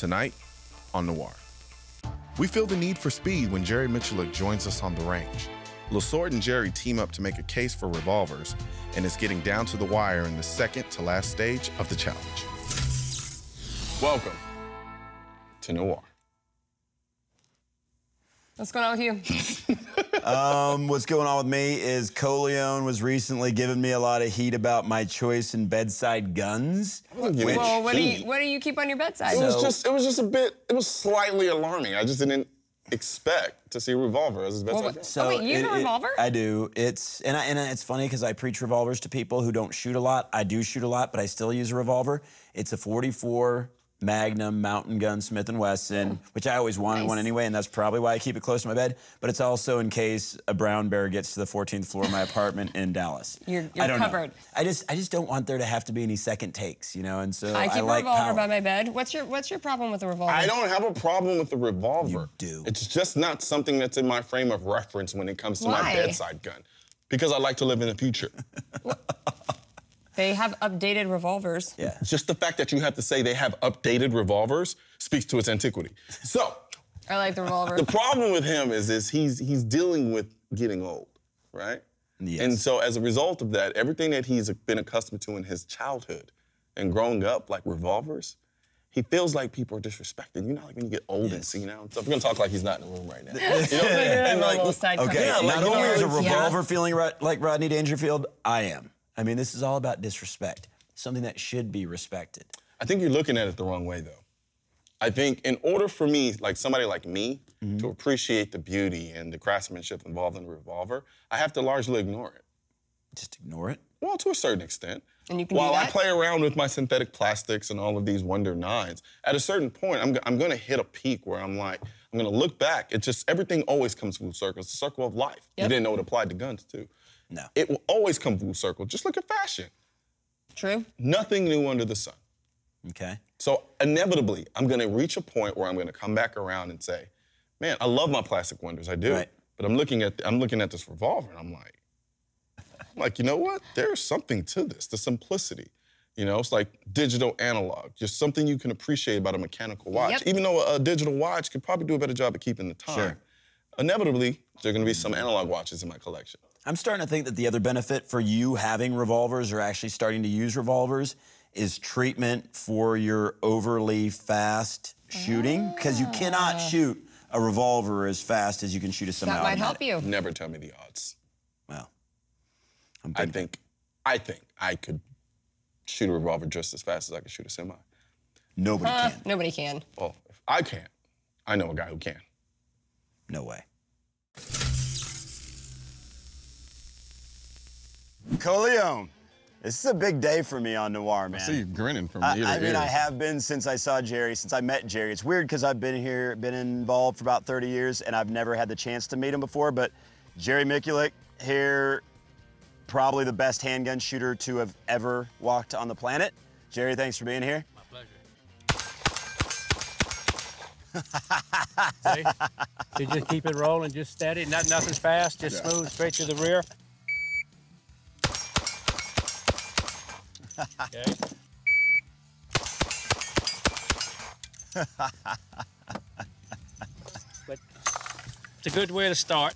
Tonight on Noir. We feel the need for speed when Jerry Miculek joins us on the range. LaSorte and Jerry team up to make a case for revolvers, and it's getting down to the wire in the second to last stage of the challenge. Welcome to Noir. What's going on with you? What's going on with me is Colion was recently giving me a lot of heat about my choice in bedside guns. Well, what do you keep on your bedside? It was just a bit, it was slightly alarming. I just didn't expect to see a revolver as his bedside gun. So wait, you have a revolver? I do. And it's funny because I preach revolvers to people who don't shoot a lot. I do shoot a lot, but I still use a revolver. It's a .44 Magnum mountain gun Smith & Wesson, which I always wanted one anyway, and that's probably why I keep it close to my bed. But it's also in case a brown bear gets to the 14th floor of my apartment in Dallas. You're covered. Know. I just don't want there to have to be any second takes, you know. And so I keep like a revolver power. by my bed. What's your problem with the revolver? I don't have a problem with the revolver. You do. It's just not something that's in my frame of reference when it comes to my bedside gun, because I like to live in the future. They have updated revolvers. Yeah. Just the fact that you have to say they have updated revolvers speaks to its antiquity. So, I like the revolver. The problem with him is he's dealing with getting old, right? Yes. And so as a result of that, everything that he's been accustomed to in his childhood and growing up, like revolvers, he feels like people are disrespected. You know, like when you get old and senile and stuff. We're gonna talk like he's not in the room right now. You know? And like, okay, yeah, not only is a revolver Yeah. feeling like Rodney Dangerfield, I am. I mean, this is all about disrespect, something that should be respected. I think you're looking at it the wrong way, though. I think in order for me, like somebody like me, to appreciate the beauty and the craftsmanship involved in a revolver, I have to largely ignore it. Just ignore it? Well, to a certain extent. And you can While do that? I play around with my synthetic plastics and all of these Wonder 9s, at a certain point, I'm gonna hit a peak where I'm gonna look back. It just, everything always comes full circle. It's the circle of life. Yep. You didn't know it applied to guns, too. No. It will always come full circle. Just look at fashion. True. Nothing new under the sun. Okay. So inevitably, I'm gonna reach a point where I'm gonna come back around and say, man, I love my plastic Wonders, I do. Right. But I'm looking at this revolver and I'm like, you know what? There's something to this, the simplicity. You know, it's like digital analog, just something you can appreciate about a mechanical watch. Yep. Even though a digital watch could probably do a better job at keeping the time. Sure. Inevitably, there are gonna be some analog watches in my collection. I'm starting to think that the other benefit for you having revolvers or actually starting to use revolvers is treatment for your overly fast shooting, because you cannot shoot a revolver as fast as you can shoot a semi-automatic. That might help you. Never tell me the odds. Well, I think I could shoot a revolver just as fast as I could shoot a semi. Nobody can. Nobody can. Well, if I can't, I know a guy who can. No way. Colion, this is a big day for me on Noir, man. I see you grinning from ear to I mean, ear. I have been since I saw Jerry, since I met Jerry. It's weird because I've been involved for about 30 years, and I've never had the chance to meet him before, but Jerry Miculek here, probably the best handgun shooter to have ever walked on the planet. Jerry, thanks for being here. My pleasure. See? You just keep it rolling, just steady. Nothing's fast, just smooth, straight to the rear. Okay. But it's a good way to start.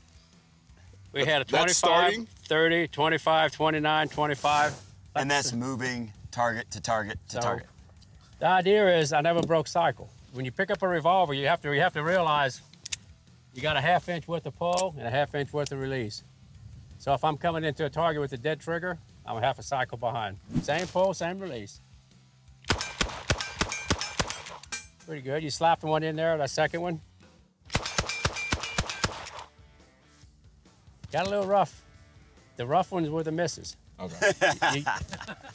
We had a 25, 30, 25, 29, 25. And that's moving target to target to target. The idea is I never broke cycle. When you pick up a revolver, you have to realize you got a ½ inch worth of pull and a ½ inch worth of release. So if I'm coming into a target with a dead trigger, I'm half a cycle behind. Same pull, same release. Pretty good. You slap the one in there, that second one. Got a little rough. The rough ones were the misses. Okay.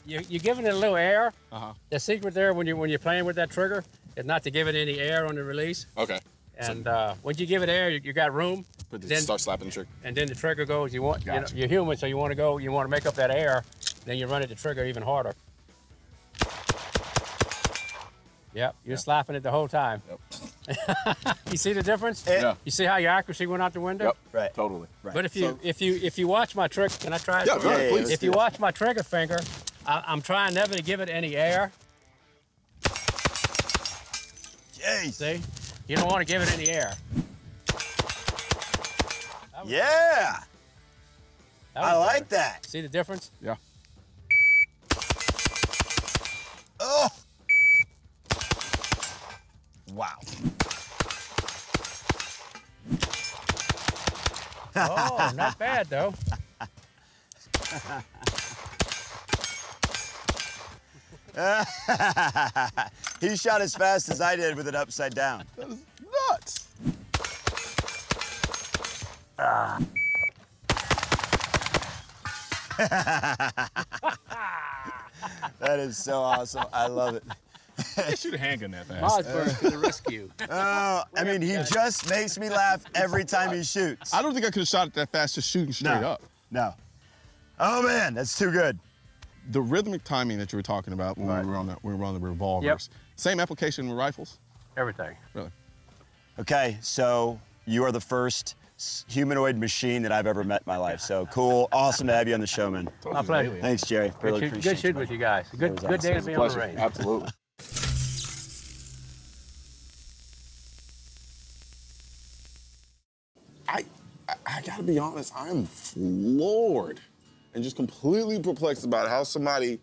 You're giving it a little air. The secret there when you're playing with that trigger is not to give it any air on the release. Okay. And once you give it air, you got room. Then start slapping the trigger. And then the trigger goes. You want you're human, so you want to make up that air. Then you run at the trigger even harder. Yep, you're slapping it the whole time. Yep. You see the difference? Yeah. You see how your accuracy went out the window? Yep. Right. Totally. Right. But if you watch my trigger, can I try it? Yeah, go ahead, please. If you watch my trigger finger, I'm trying never to give it any air. Jeez. See? You don't want to give it in the air. Yeah. I like that. See the difference? Yeah. Oh. Wow. Oh, not bad, though. He shot as fast as I did with it upside down. That is nuts. That is so awesome. I love it. Shoot a handgun that fast. Mossberg to the rescue. Oh, I mean, he just makes me laugh every time he shoots. I don't think I could have shot it that fast just shooting straight up. No. Oh, man, that's too good. The rhythmic timing that you were talking about when we were on the revolvers, same application with rifles? Everything. Really? Okay, so you are the first humanoid machine that I've ever met in my life. So cool, awesome to have you on the show, man. My pleasure. Thanks, Jerry. Really appreciate Good shooting with you guys. Good day to be on the range. Absolutely. I gotta be honest, I'm floored and just completely perplexed about how somebody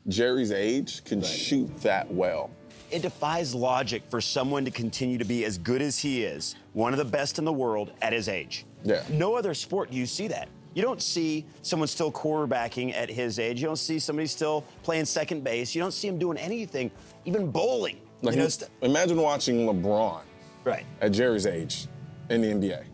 Jerry's age can shoot that well. It defies logic for someone to continue to be as good as he is, one of the best in the world at his age. Yeah. No other sport do you see that. You don't see someone still quarterbacking at his age. You don't see somebody still playing second base. You don't see him doing anything, even bowling. Like, you know, imagine watching LeBron right. at Jerry's age in the NBA.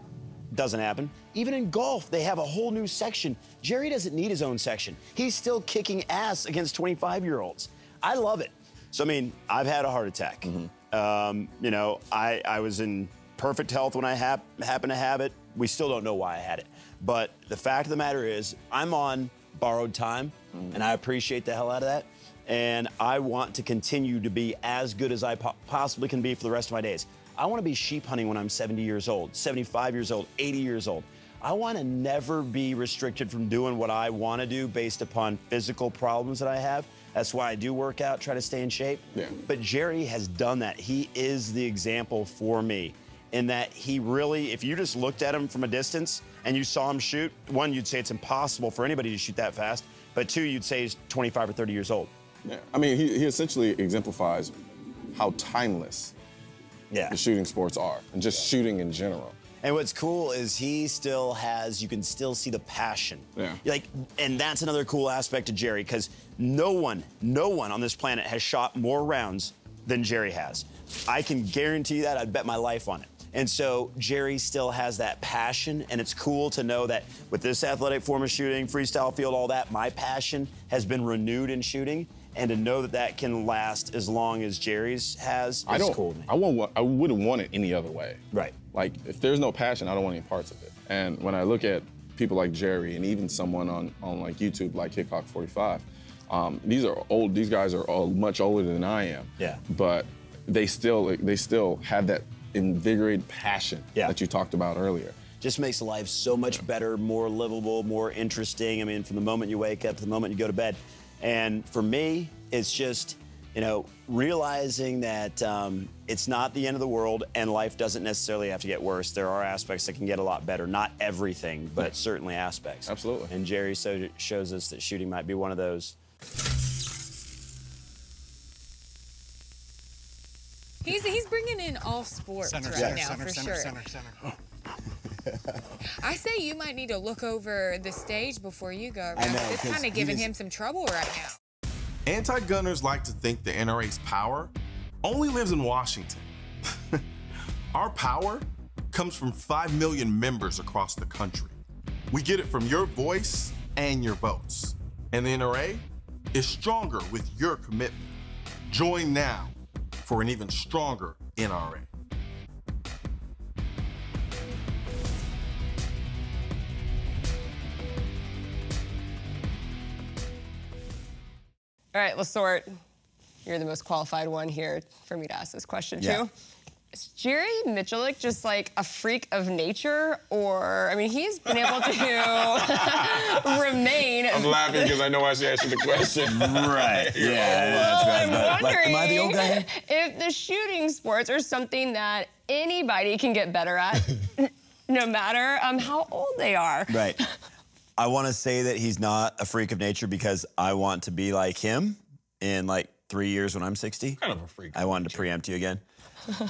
Doesn't happen. Even in golf, they have a whole new section. Jerry doesn't need his own section. He's still kicking ass against 25-year-olds. I love it. So, I mean, I've had a heart attack. Mm-hmm. You know, I was in perfect health when I happened to have it. We still don't know why I had it. But the fact of the matter is, I'm on borrowed time, and I appreciate the hell out of that. And I want to continue to be as good as I possibly can be for the rest of my days. I want to be sheep hunting when I'm 70 years old, 75 years old, 80 years old. I want to never be restricted from doing what I want to do based upon physical problems that I have. That's why I do work out, try to stay in shape. Yeah. But Jerry has done that. He is the example for me in that he really, if you just looked at him from a distance and you saw him shoot, one, you'd say it's impossible for anybody to shoot that fast, but two, you'd say he's 25 or 30 years old. Yeah. I mean, he essentially exemplifies how timeless the shooting sports are, and just shooting in general. And what's cool is he still has, you can still see the passion. Yeah. Like, and that's another cool aspect of Jerry, because no one on this planet has shot more rounds than Jerry has. I can guarantee that, I'd bet my life on it. And so Jerry still has that passion, and it's cool to know that with this athletic form of shooting, freestyle field, all that, my passion has been renewed in shooting. And to know that that can last as long as Jerry's has is cool to me. I wouldn't want it any other way. Right. Like, if there's no passion, I don't want any parts of it. And when I look at people like Jerry and even someone on like YouTube like Hickok 45, these are old. These guys are all much older than I am. Yeah. But they still have that invigorated passion that you talked about earlier. Just makes life so much better, more livable, more interesting. I mean, from the moment you wake up to the moment you go to bed. And for me, it's just, you know, realizing that it's not the end of the world and life doesn't necessarily have to get worse. There are aspects that can get a lot better. Not everything, but certainly aspects. Absolutely. And Jerry shows us that shooting might be one of those. He's bringing in all sports now, for sure. Center. I say you might need to look over the stage before you go around. I know, It's kind of giving him some trouble right now. Anti-gunners like to think the NRA's power only lives in Washington. Our power comes from 5 million members across the country. We get it from your voice and your votes. And the NRA is stronger with your commitment. Join now for an even stronger NRA. All right, LaSorte, you're the most qualified one here for me to ask this question to. Is Jerry Miculek just like a freak of nature, or, I mean, he's been able to remain. I'm laughing because I know I should ask you the question. Right. Yeah. Well, I'm wondering Am I the old guy? if the shooting sports are something that anybody can get better at, no matter how old they are. Right. I want to say that he's not a freak of nature because I want to be like him in like 3 years when I'm 60. Kind of a freak. I wanted to preempt you again.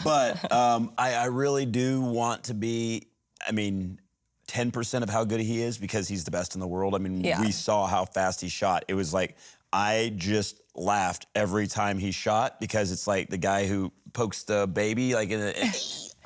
But I really do want to be, I mean, 10% of how good he is because he's the best in the world. I mean, we saw how fast he shot. It was like, I just laughed every time he shot because it's like the guy who pokes the baby, like,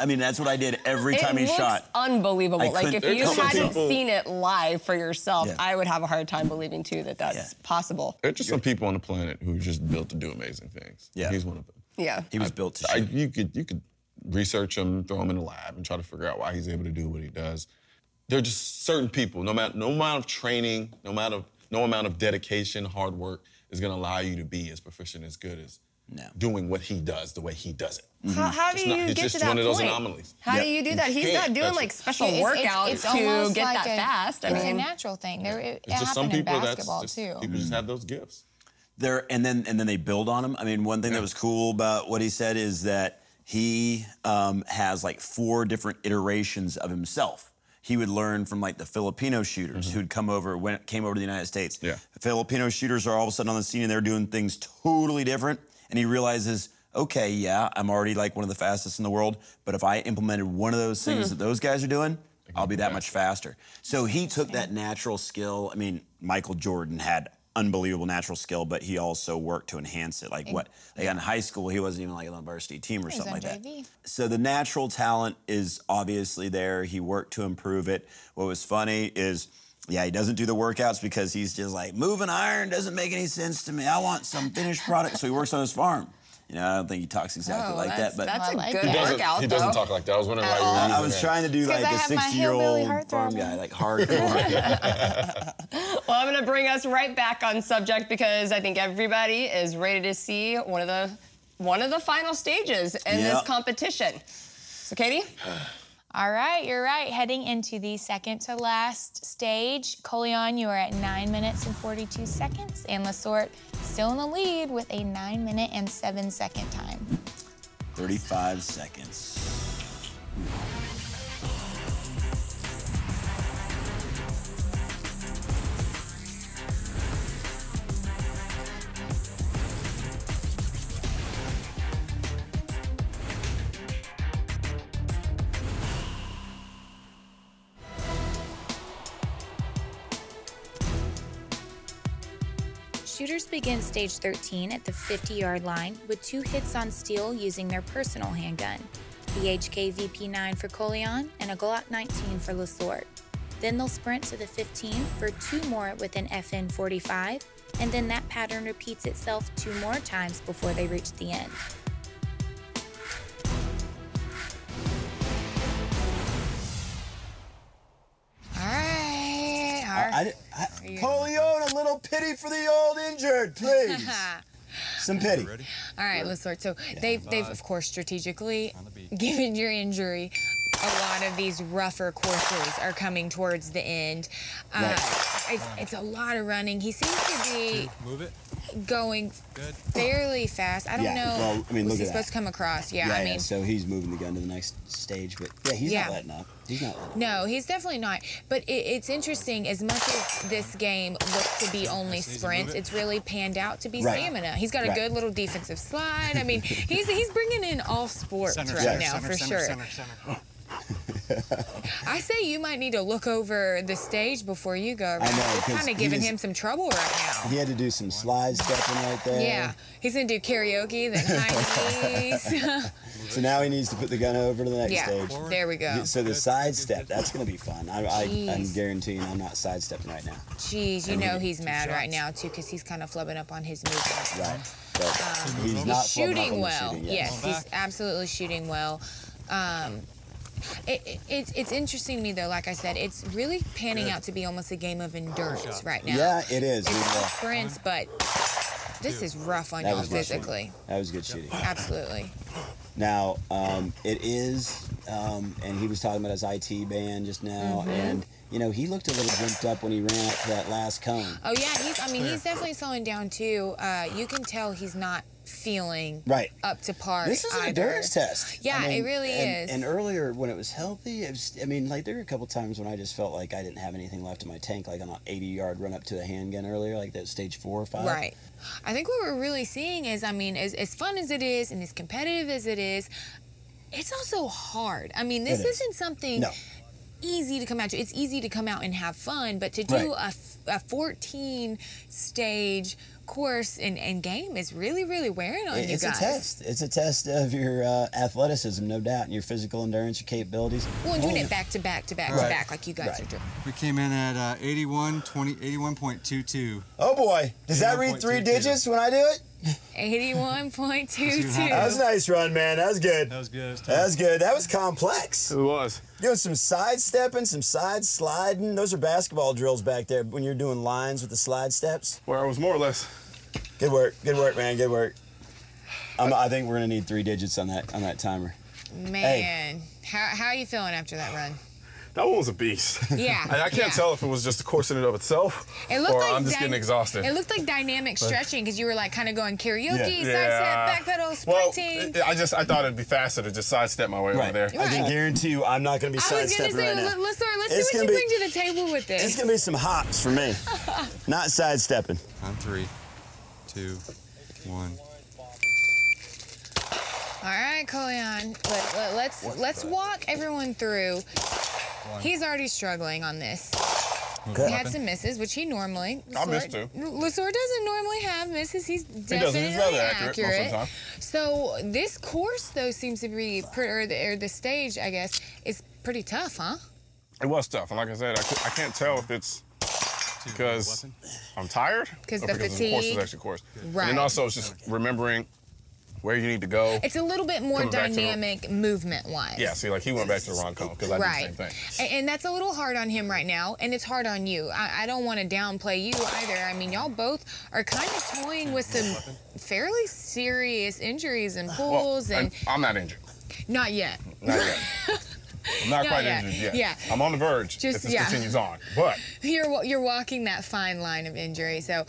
I mean, that's what I did every time he shot. It looks unbelievable. Like, if you hadn't people seen it live for yourself, I would have a hard time believing, too, that that's possible. There's just some people on the planet who are just built to do amazing things. Yeah. He's one of them. Yeah. He was built to shoot. You could research him, throw him in the lab, and try to figure out why he's able to do what he does. There are just certain people, no amount of training, no amount of dedication, hard work is going to allow you to be as proficient, as good as doing what he does the way he does it. How do you get to that point? It's just one of those anomalies. How do you do that? He's not doing like special workouts to get that fast. It's a natural thing. It happened in basketball too. People just have those gifts. And then they build on him. I mean, one thing that was cool about what he said is that he has like 4 different iterations of himself. He would learn from like the Filipino shooters who'd came over to the United States. Yeah. The Filipino shooters are all of a sudden on the scene and they're doing things totally different. And he realizes, okay, yeah, I'm already like one of the fastest in the world, but if I implemented one of those things that those guys are doing, I'll be that much faster. So he took that natural skill. I mean, Michael Jordan had unbelievable natural skill, but he also worked to enhance it. Like in high school, he wasn't even like on the varsity team or something like that. So the natural talent is obviously there. He worked to improve it. What was funny is, yeah, he doesn't do the workouts because he's just like, moving iron doesn't make any sense to me. I want some finished product. So he works on his farm. You know, I don't think he talks exactly like that, but that's a good workout. He doesn't talk like that. I was wondering why you were using I was trying to do like a 60-year-old farm guy, like hardcore. Well, I'm going to bring us right back on subject because I think everybody is ready to see one of the final stages in this competition. So, Katie? All right, you're right. Heading into the second to last stage, Colion, you are at 9 minutes and 42 seconds, and LaSorte still in the lead with a 9 minute and 7 second time. 35 seconds. Shooters begin stage 13 at the 50-yard line with 2 hits on steel using their personal handgun, the HK VP9 for Colion and a Glock 19 for LaSorte. Then they'll sprint to the 15 for 2 more with an FN 45, and then that pattern repeats itself 2 more times before they reach the end. Colion, a little pity for the old injured, please. Some pity. All right, LaSorte. So they've of course strategically, given your injury, a lot of these rougher courses are coming towards the end. It's a lot of running. He seems to be going fairly fast. I don't know. Well, I mean, look at that. He's supposed to come across. I mean, so he's moving the gun to the next stage, but he's not letting up. He's not letting up. No, he's definitely not. But it's interesting, as much as this game looks to be only sprints, it's really panned out to be stamina. He's got a good little defensive slide. I mean, he's bringing in all sports right now, for sure. I say you might need to look over the stage before you go around. I know, it's kind of giving him some trouble right now. He had to do some slide stepping right there. Yeah, he's gonna do karaoke, then high knees. So now he needs to put the gun over to the next stage. There we go. So the sidestep, that's gonna be fun. I'm guaranteeing I'm not sidestepping right now. Jeez, you know he's mad right now too, because he's kind of flubbing up on his movement. Right. But he's not shooting well. Shooting yes, he's absolutely shooting well. It's interesting to me, though, like I said, it's really panning out to be almost a game of endurance right now. Yeah, it is. It's sprints, but this is rough on y'all physically. That was good shooting. Absolutely. Now, it is, and he was talking about his IT band just now, and, you know, he looked a little jumped up when he ran up to that last cone. Oh, yeah, he's definitely slowing down, too. You can tell he's not feeling right up to par. This is an endurance test. Yeah, it really is. And earlier when it was healthy, it was, I mean, like there were a couple times when I just felt like I didn't have anything left in my tank, like on an 80-yard run up to a handgun earlier, like that stage 4 or 5. Right. I think what we're really seeing is, I mean, as fun as it is and as competitive as it is, it's also hard. I mean, this isn't something easy to come out to. It's easy to come out and have fun, but to do a 14-stage course and game is really, really wearing on you guys. It's a test. It's a test of your athleticism, no doubt, and your physical endurance, your capabilities. Well, and doing it back to back to back to back like you guys are doing. We came in at 81.22. Oh boy, does that read 3 digits when I do it? 81.22. That was a nice run, man. That was good. That was good. That was good. That was complex. It was. Doing some side stepping, some side sliding. Those are basketball drills back there when you're doing lines with the slide steps. Where I was more or less. Good work, man, good work. I think we're gonna need 3 digits on that timer. Man, how are you feeling after that run? That one was a beast. Yeah. I can't tell if it was just a course in and of itself, it looked or like I'm just getting exhausted. It looked like dynamic stretching because you were like kind of going karaoke, sidestep, backpedal, sprinting. Well, I thought it'd be faster to just sidestep my way over there. I can guarantee you I'm not gonna be sidestepping right now. Let's see what you bring to the table with this. It's gonna be some hops for me, not sidestepping. On 3, 2, 1. All right, Colion, let's walk everyone through. He's already struggling on this. He had some misses, which he normally. I missed too. LaSorte doesn't normally have misses. He's definitely He's rather accurate most of the time. So this course, though, seems to be, or the stage, I guess, is pretty tough, huh? It was tough, and like I said, I can't tell if it's because I'm tired, because the fatigue. The course is actually course. Right. And then also it's just remembering where you need to go. It's a little bit more dynamic movement-wise. Yeah, see, like he went back to the wrong cone because I did the same thing. And that's a little hard on him right now, and it's hard on you. I don't want to downplay you either. I mean, y'all both are kind of toying with some fairly serious injuries and pulls. And I'm not injured. Not yet. Not yet. I'm not quite injured yet. Yeah. I'm on the verge if this continues on. But you're walking that fine line of injury. So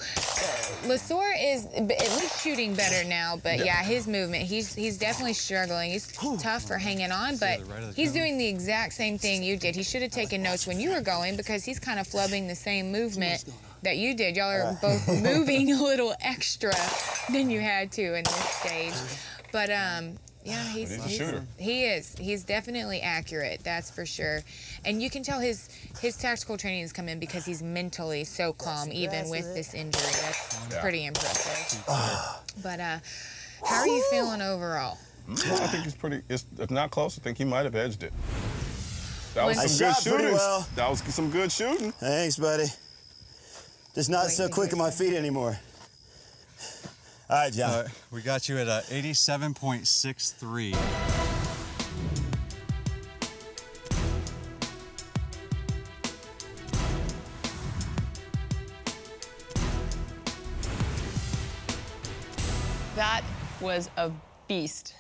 LaSorte is at least shooting better now, but yeah, his movement, he's definitely struggling. He's tough for hanging on, but he's doing the exact same thing you did. He should have taken notes when you were going because he's kind of flubbing the same movement that you did. Y'all are both moving a little extra than you had to in this stage. But yeah, he's a shooter. He is. He's definitely accurate, that's for sure. And you can tell his tactical training has come in because he's mentally so calm, even with this injury. That's pretty impressive. But how are you feeling overall? I think he's pretty. If not close, I think he might have edged it. That was some good shooting. Well. That was some good shooting. Thanks, buddy. Just not so quick on my feet anymore. All right, John. We got you at 87.63. That was a beast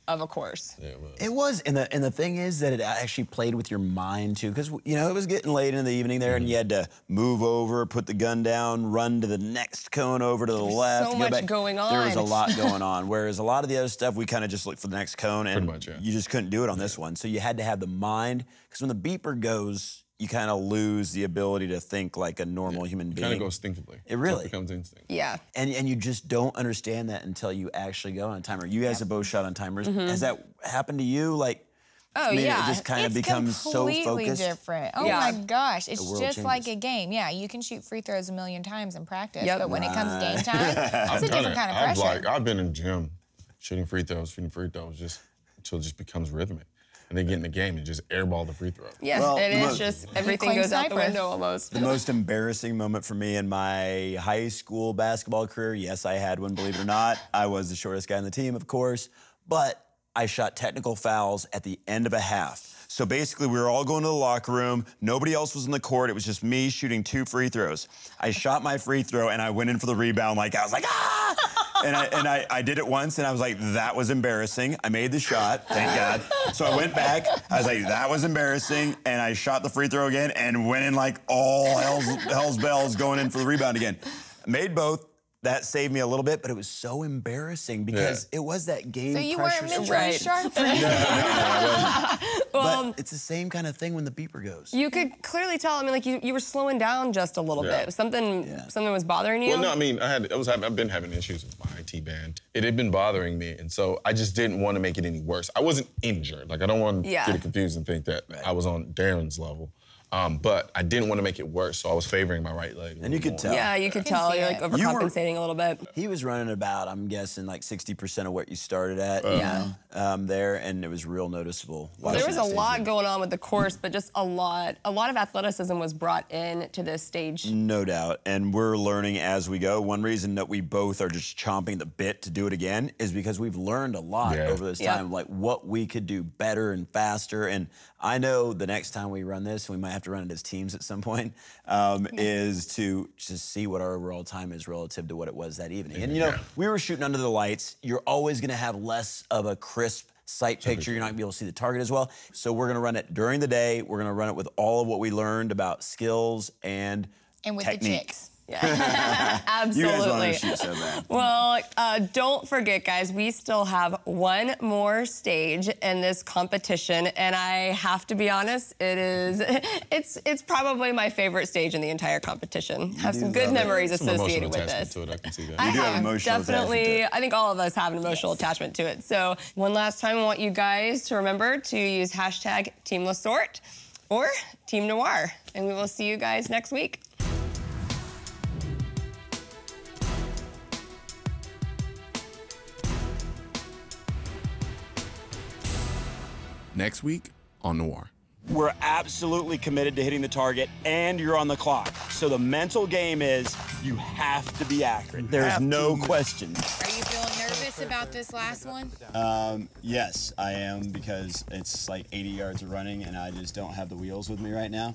of a course. Yeah, it was. It was, and the thing is that it actually played with your mind too, because you know it was getting late in the evening there, and you had to move over, put the gun down, run to the next cone over to the left. So much going on. There was a lot going on. Whereas a lot of the other stuff, we kind of just looked for the next cone, and Pretty much, you just couldn't do it on this one. So you had to have the mind, because when the beeper goes, you kind of lose the ability to think like a normal human being. Kind of goes instinctively. It really just becomes instinct. Yeah. And you just don't understand that until you actually go on a timer. You guys have both shot on timers. Has that happened to you? Like, Oh, it yeah. just kind of becomes so focused. It's completely different. Oh Yeah. my gosh, it's world just changes. like a game. Yeah, you can shoot free throws a million times in practice, Yep. but when it comes game time, it's a different kind of pressure. I've been in the gym shooting free throws, just until it just becomes rhythmic. And they get in the game and just airball the free throw. Yeah, Well, and it's just everything Claim goes out the sniper. window almost. The most embarrassing moment for me in my high school basketball career, yes, I had one, believe it or not. I was the shortest guy on the team, of course, but I shot technical fouls at the end of a half. So basically, we were all going to the locker room. Nobody else was in the court. It was just me shooting 2 free throws. I shot my free throw, and I went in for the rebound. Like, I was like, ah! And I did it once, and I was like, that was embarrassing. I made the shot, thank God. So I went back. I was like, that was embarrassing. And I shot the free throw again and went in like all hell's bells going in for the rebound again. Made both. that saved me a little bit, but it was so embarrassing because it was that game So you pressure. weren't mentally sharp? But it's the same kind of thing when the beeper goes. You could clearly tell. I mean, like you were slowing down just a little bit. Something was bothering you. Well, no, I mean, I've been having issues with my IT band. It had been bothering me, and so I just didn't want to make it any worse. I wasn't injured. Like, I don't want to get it confused and think that I was on Darren's level. But I didn't want to make it worse, so I was favoring my right leg. And you could tell. Yeah, you could tell. You're like overcompensating a little bit. He was running about, I'm guessing, like 60% of what you started at. There, and it was real noticeable. Well, there was a lot going on with the course, but just a lot of athleticism was brought in to this stage. No doubt, and we're learning as we go. One reason that we both are just chomping the bit to do it again is because we've learned a lot over this time, like what we could do better and faster. And I know the next time we run this, we might have to run it as teams at some point, is to just see what our overall time is relative to what it was that evening. And you know, we were shooting under the lights. You're always gonna have less of a crisp sight picture. You're not gonna be able to see the target as well. So we're gonna run it during the day. We're gonna run it with all of what we learned about skills and with technique. the chicks. Absolutely. You guys wanted to shoot so bad. Well, don't forget, guys, we still have one more stage in this competition, and I have to be honest, it's probably my favorite stage in the entire competition. Have some good memories associated with this. To it, I can see that. I have definitely. I think all of us have an emotional attachment to it. So one last time, I want you guys to remember to use hashtag Team LaSorte or Team Noir, and we will see you guys next week. Next week on Noir. We're absolutely committed to hitting the target, and you're on the clock. So the mental game is you have to be accurate. There's no question. Are you feeling nervous about this last one? Yes, I am, because it's like 80 yards of running, and I just don't have the wheels with me right now.